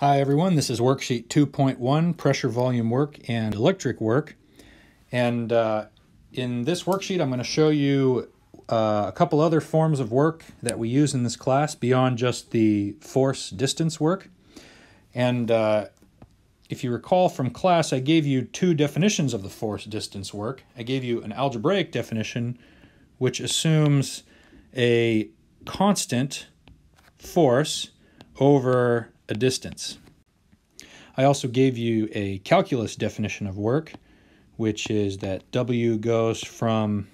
Hi everyone, this is Worksheet 2.1, Pressure Volume Work and Electric Work. And in this worksheet I'm going to show you a couple other forms of work that we use in this class beyond just the force distance work. And if you recall from class, I gave you two definitions of the force distance work. I gave you an algebraic definition which assumes a constant force over a distance. I also gave you a calculus definition of work, which is that W goes from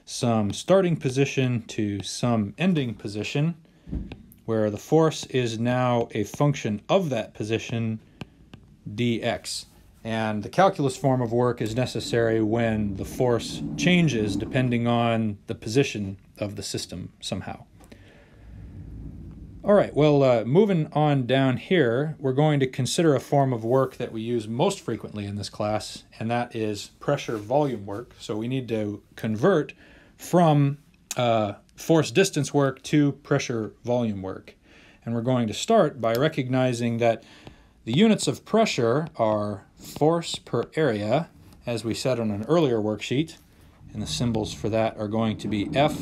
some starting position to some ending position, where the force is now a function of that position, dx. And the calculus form of work is necessary when the force changes depending on the position of the system somehow. All right, well, moving on down here, we're going to consider a form of work that we use most frequently in this class, and that is pressure volume work. So we need to convert from force distance work to pressure volume work. And we're going to start by recognizing that the units of pressure are force per area, as we said on an earlier worksheet, and the symbols for that are going to be F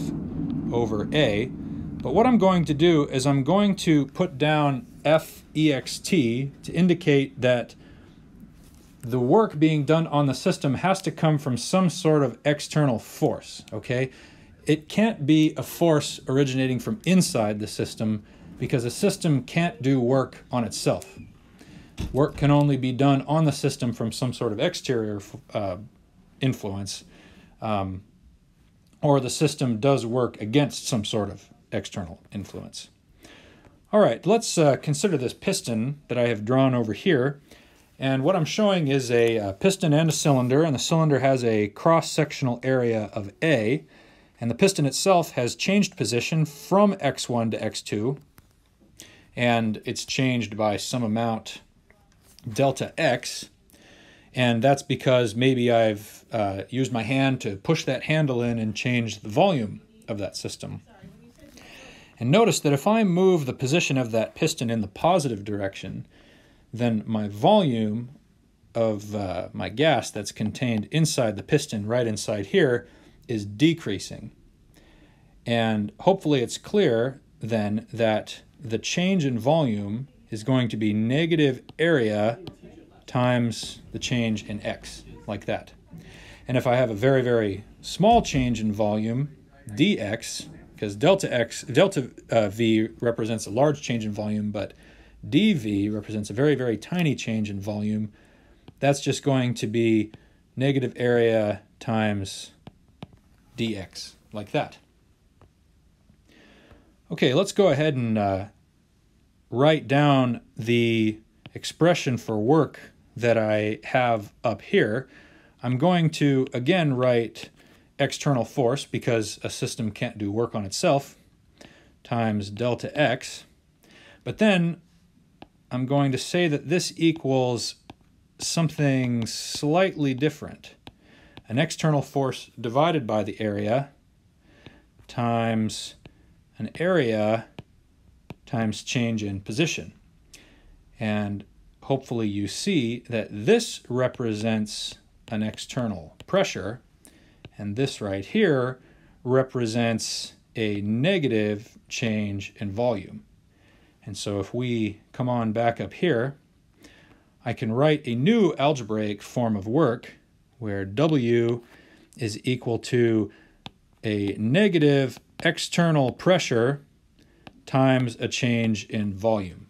over A. But what I'm going to do is I'm going to put down FEXT to indicate that the work being done on the system has to come from some sort of external force, okay? It can't be a force originating from inside the system because a system can't do work on itself. Work can only be done on the system from some sort of exterior influence, or the system does work against some sort of external influence. All right, let's consider this piston that I have drawn over here. And what I'm showing is a piston and a cylinder, and the cylinder has a cross-sectional area of A, and the piston itself has changed position from x1 to x2, and it's changed by some amount delta x, and that's because maybe I've used my hand to push that handle in and change the volume of that system. And notice that if I move the position of that piston in the positive direction, then my volume of my gas that's contained inside the piston, right inside here, is decreasing. And hopefully it's clear then that the change in volume is going to be negative area times the change in x, like that. And if I have a very, very small change in volume, dx, because delta V represents a large change in volume, but dV represents a very, very tiny change in volume. That's just going to be negative area times dx, like that. Okay, let's go ahead and write down the expression for work that I have up here. I'm going to, again, write external force, because a system can't do work on itself, times delta x. But then I'm going to say that this equals something slightly different. An external force divided by the area times an area times change in position. And hopefully you see that this represents an external pressure, and this right here represents a negative change in volume. And so if we come on back up here, I can write a new algebraic form of work where W is equal to a negative external pressure times a change in volume.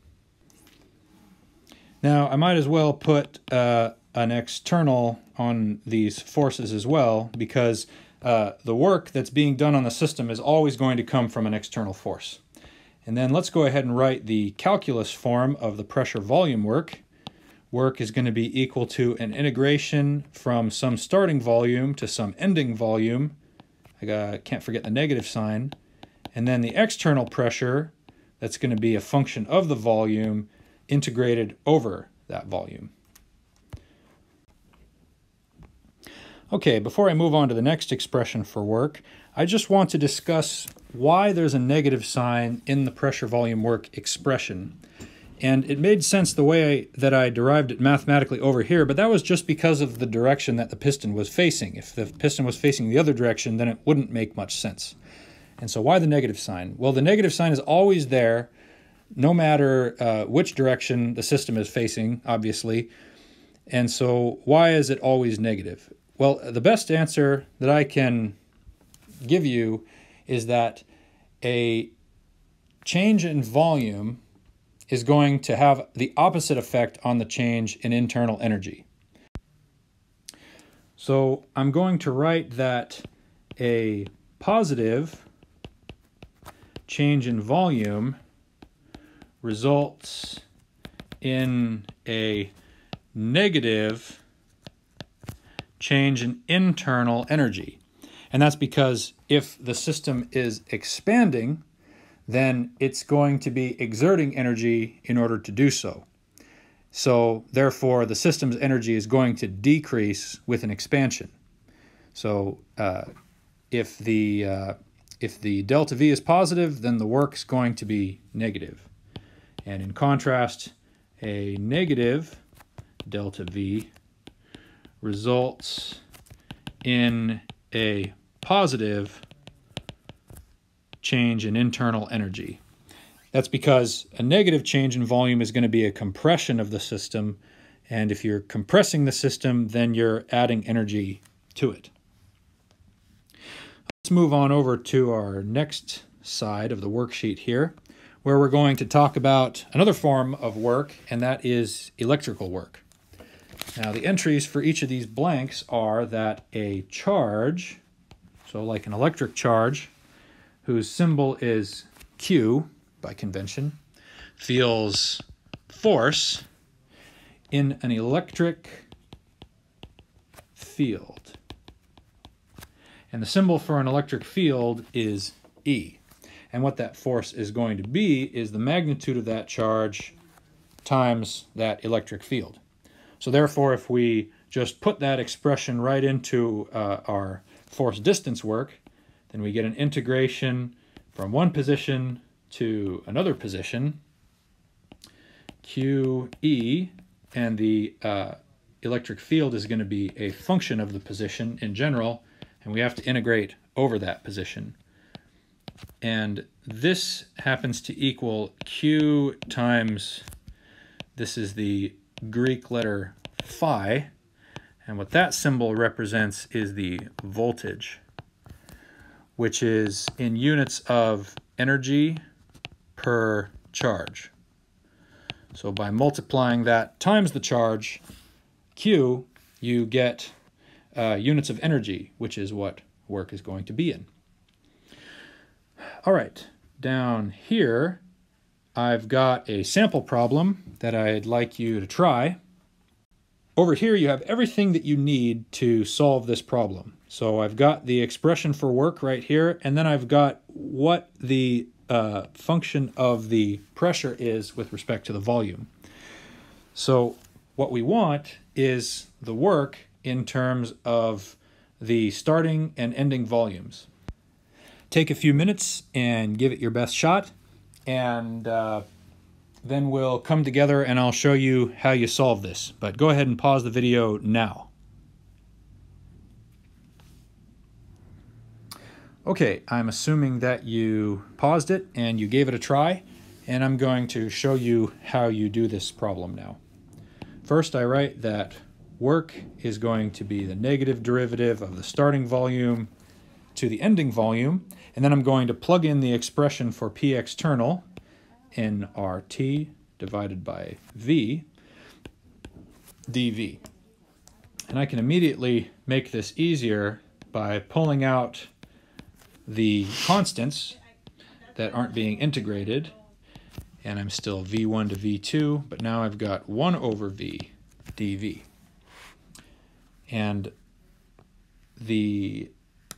Now, I might as well put an external on these forces as well, because the work that's being done on the system is always going to come from an external force. And then let's go ahead and write the calculus form of the pressure volume work. Work is going to be equal to an integration from some starting volume to some ending volume. I can't forget the negative sign. And then the external pressure, that's going to be a function of the volume integrated over that volume. Okay, before I move on to the next expression for work, I just want to discuss why there's a negative sign in the pressure volume work expression. And it made sense the way that I derived it mathematically over here, but that was just because of the direction that the piston was facing. If the piston was facing the other direction, then it wouldn't make much sense. And so why the negative sign? Well, the negative sign is always there, no matter which direction the system is facing, obviously. And so why is it always negative? Well, the best answer that I can give you is that a change in volume is going to have the opposite effect on the change in internal energy. So I'm going to write that a positive change in volume results in a negative change in internal energy. And that's because if the system is expanding, then it's going to be exerting energy in order to do so. So therefore, the system's energy is going to decrease with an expansion. So if the delta V is positive, then the work's going to be negative. And in contrast, a negative delta V results in a positive change in internal energy. That's because a negative change in volume is going to be a compression of the system, and if you're compressing the system, then you're adding energy to it. Let's move on over to our next side of the worksheet here, where we're going to talk about another form of work, and that is electrical work. Now, the entries for each of these blanks are that a charge, so like an electric charge, whose symbol is Q by convention, feels force in an electric field. And the symbol for an electric field is E. And what that force is going to be is the magnitude of that charge times that electric field. So therefore, if we just put that expression right into our force distance work, then we get an integration from one position to another position, QE, and the electric field is going to be a function of the position in general, and we have to integrate over that position. And this happens to equal Q times, this is the Greek letter phi, and what that symbol represents is the voltage, which is in units of energy per charge. So by multiplying that times the charge, Q, you get units of energy, which is what work is going to be in. All right, down here, I've got a sample problem that I'd like you to try. Over here, you have everything that you need to solve this problem. So I've got the expression for work right here, and then I've got what the function of the pressure is with respect to the volume. So what we want is the work in terms of the starting and ending volumes. Take a few minutes and give it your best shot, and then we'll come together and I'll show you how you solve this. But go ahead and pause the video now. Okay, I'm assuming that you paused it and you gave it a try, and I'm going to show you how you do this problem now. First, I write that work is going to be the negative derivative of the starting volume to the ending volume, and then I'm going to plug in the expression for P external, nRT divided by V dV. And I can immediately make this easier by pulling out the constants that aren't being integrated, and I'm still V1 to V2, but now I've got 1 over V dV. And the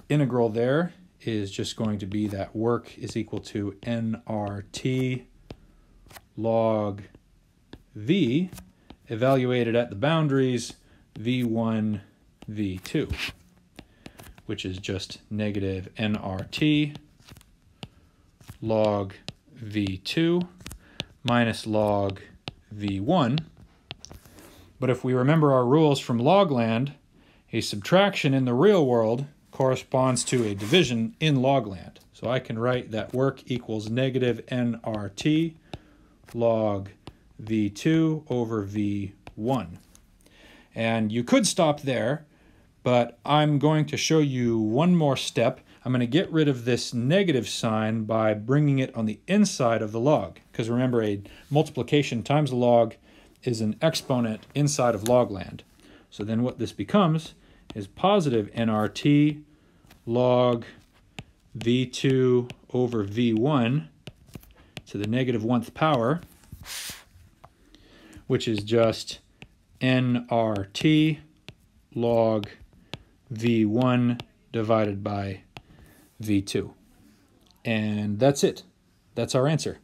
integral there is just going to be that work is equal to nRT log V, evaluated at the boundaries V1, V2, which is just negative nRT log V2 minus log v1. But if we remember our rules from logland, a subtraction in the real world corresponds to a division in logland. So I can write that work equals negative nRT log v2 over v1. And you could stop there, but I'm going to show you one more step. I'm going to get rid of this negative sign by bringing it on the inside of the log. Because remember, a multiplication times a log is an exponent inside of logland. So then what this becomes is positive nRT log v2 over v1 to the negative 1th power, which is just nRT log v1 divided by v2. And that's it. That's our answer.